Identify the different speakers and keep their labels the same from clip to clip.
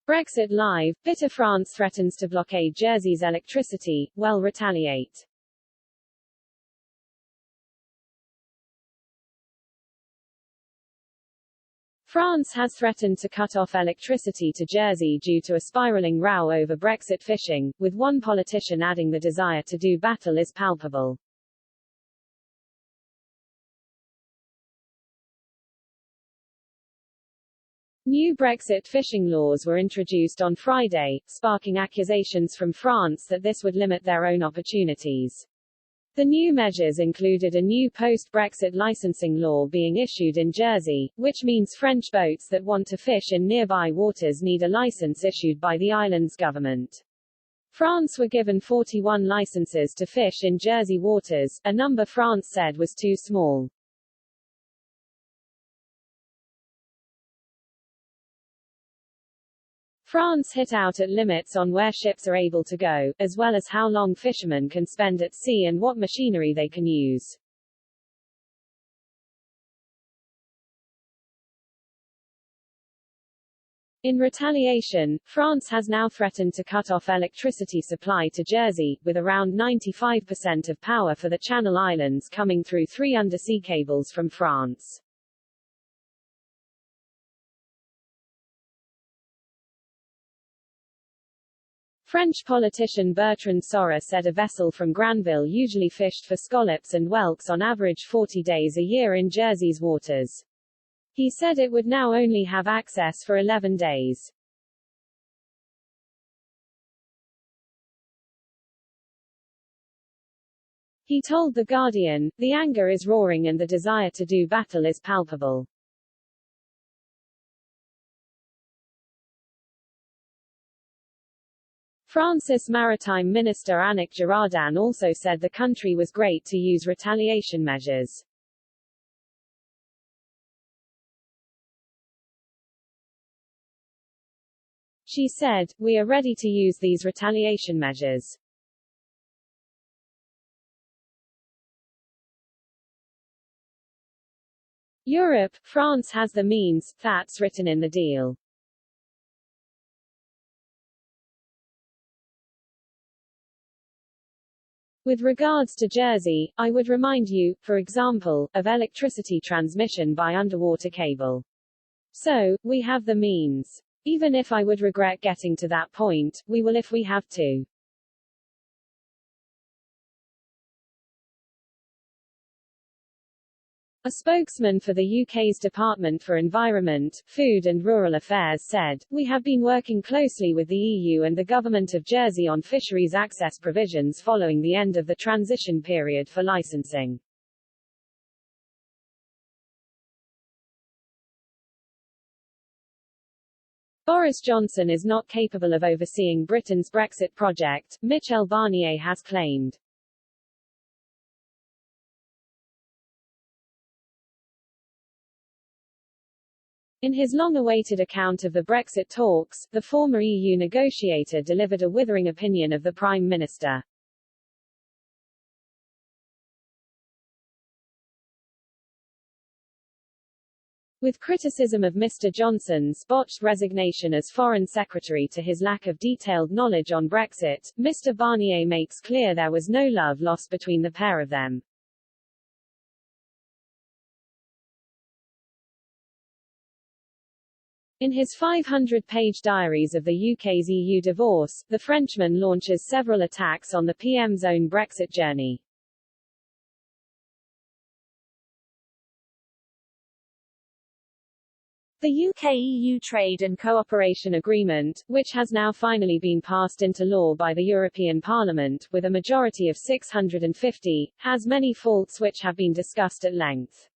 Speaker 1: Brexit Live, bitter France threatens to blockade Jersey's electricity, will retaliate. France has threatened to cut off electricity to Jersey due to a spiraling row over Brexit fishing, with one politician adding the desire to do battle is palpable. New Brexit fishing laws were introduced on Friday, sparking accusations from France that this would limit their own opportunities. The new measures included a new post-Brexit licensing law being issued in Jersey, which means French boats that want to fish in nearby waters need a license issued by the island's government. France were given 41 licenses to fish in Jersey waters, a number France said was too small. France hit out at limits on where ships are able to go, as well as how long fishermen can spend at sea and what machinery they can use. In retaliation, France has now threatened to cut off electricity supply to Jersey, with around 95% of power for the Channel Islands coming through 3 undersea cables from France. French politician Bertrand Sora said a vessel from Granville usually fished for scallops and whelks on average 40 days a year in Jersey's waters. He said it would now only have access for 11 days. He told The Guardian, "The anger is roaring and the desire to do battle is palpable." France's Maritime Minister Annick Girardin also said the country was great to use retaliation measures. She said, "We are ready to use these retaliation measures." Europe, France has the means, that's written in the deal. With regards to Jersey, I would remind you, for example, of electricity transmission by underwater cable. So, we have the means. Even if I would regret getting to that point, we will if we have to. A spokesman for the UK's Department for Environment, Food and Rural Affairs said, "We have been working closely with the EU and the Government of Jersey on fisheries access provisions following the end of the transition period for licensing." Boris Johnson is not capable of overseeing Britain's Brexit project, Michel Barnier has claimed. In his long-awaited account of the Brexit talks, the former EU negotiator delivered a withering opinion of the Prime Minister. With criticism of Mr. Johnson's botched resignation as Foreign Secretary to his lack of detailed knowledge on Brexit, Mr. Barnier makes clear there was no love lost between the pair of them. In his 500-page diaries of the UK's EU divorce, the Frenchman launches several attacks on the PM's own Brexit journey. The UK-EU Trade and Cooperation Agreement, which has now finally been passed into law by the European Parliament, with a majority of 650, has many faults which have been discussed at length.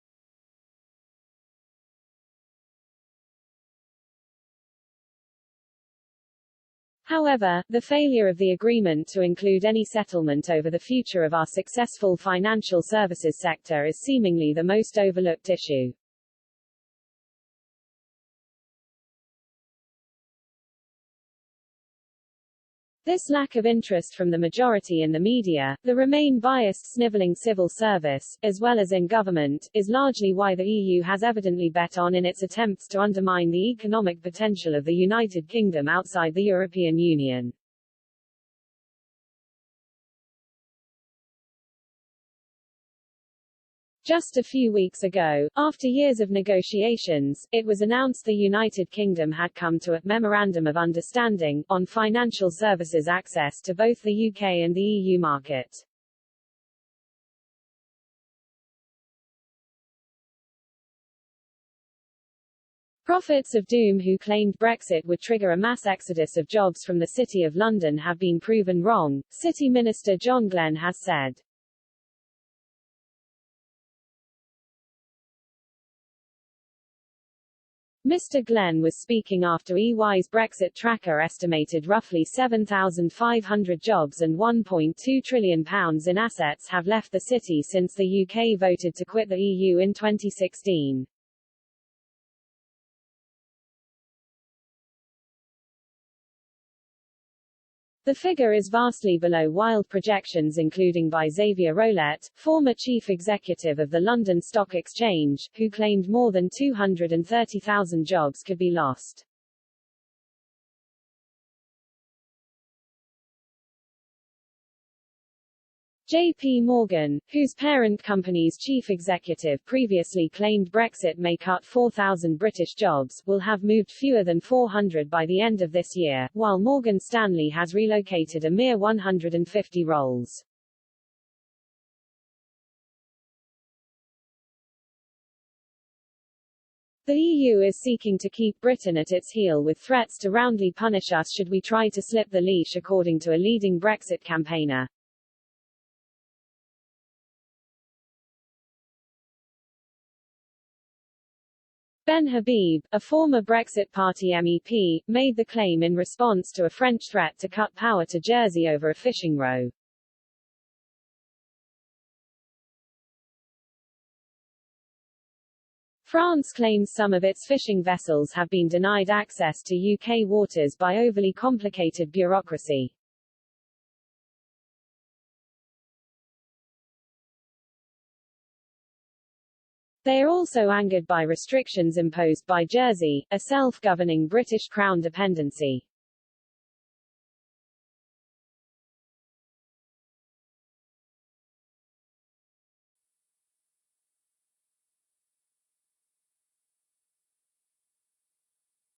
Speaker 1: However, the failure of the agreement to include any settlement over the future of our successful financial services sector is seemingly the most overlooked issue. This lack of interest from the majority in the media, the Remain-biased snivelling civil service, as well as in government, is largely why the EU has evidently bet on in its attempts to undermine the economic potential of the United Kingdom outside the European Union. Just a few weeks ago, after years of negotiations, it was announced the United Kingdom had come to a Memorandum of Understanding on financial services access to both the UK and the EU market. Prophets of doom who claimed Brexit would trigger a mass exodus of jobs from the City of London have been proven wrong, City Minister John Glenn has said. Mr. Glenn was speaking after EY's Brexit tracker estimated roughly 7,500 jobs and £1.2 trillion in assets have left the city since the UK voted to quit the EU in 2016. The figure is vastly below wild projections including by Xavier Rolet, former chief executive of the London Stock Exchange, who claimed more than 230,000 jobs could be lost. JP Morgan, whose parent company's chief executive previously claimed Brexit may cut 4,000 British jobs, will have moved fewer than 400 by the end of this year, while Morgan Stanley has relocated a mere 150 roles. The EU is seeking to keep Britain at its heel with threats to roundly punish us should we try to slip the leash, according to a leading Brexit campaigner. Ben Habib, a former Brexit Party MEP, made the claim in response to a French threat to cut power to Jersey over a fishing row. France claims some of its fishing vessels have been denied access to UK waters by overly complicated bureaucracy. They are also angered by restrictions imposed by Jersey, a self-governing British Crown dependency.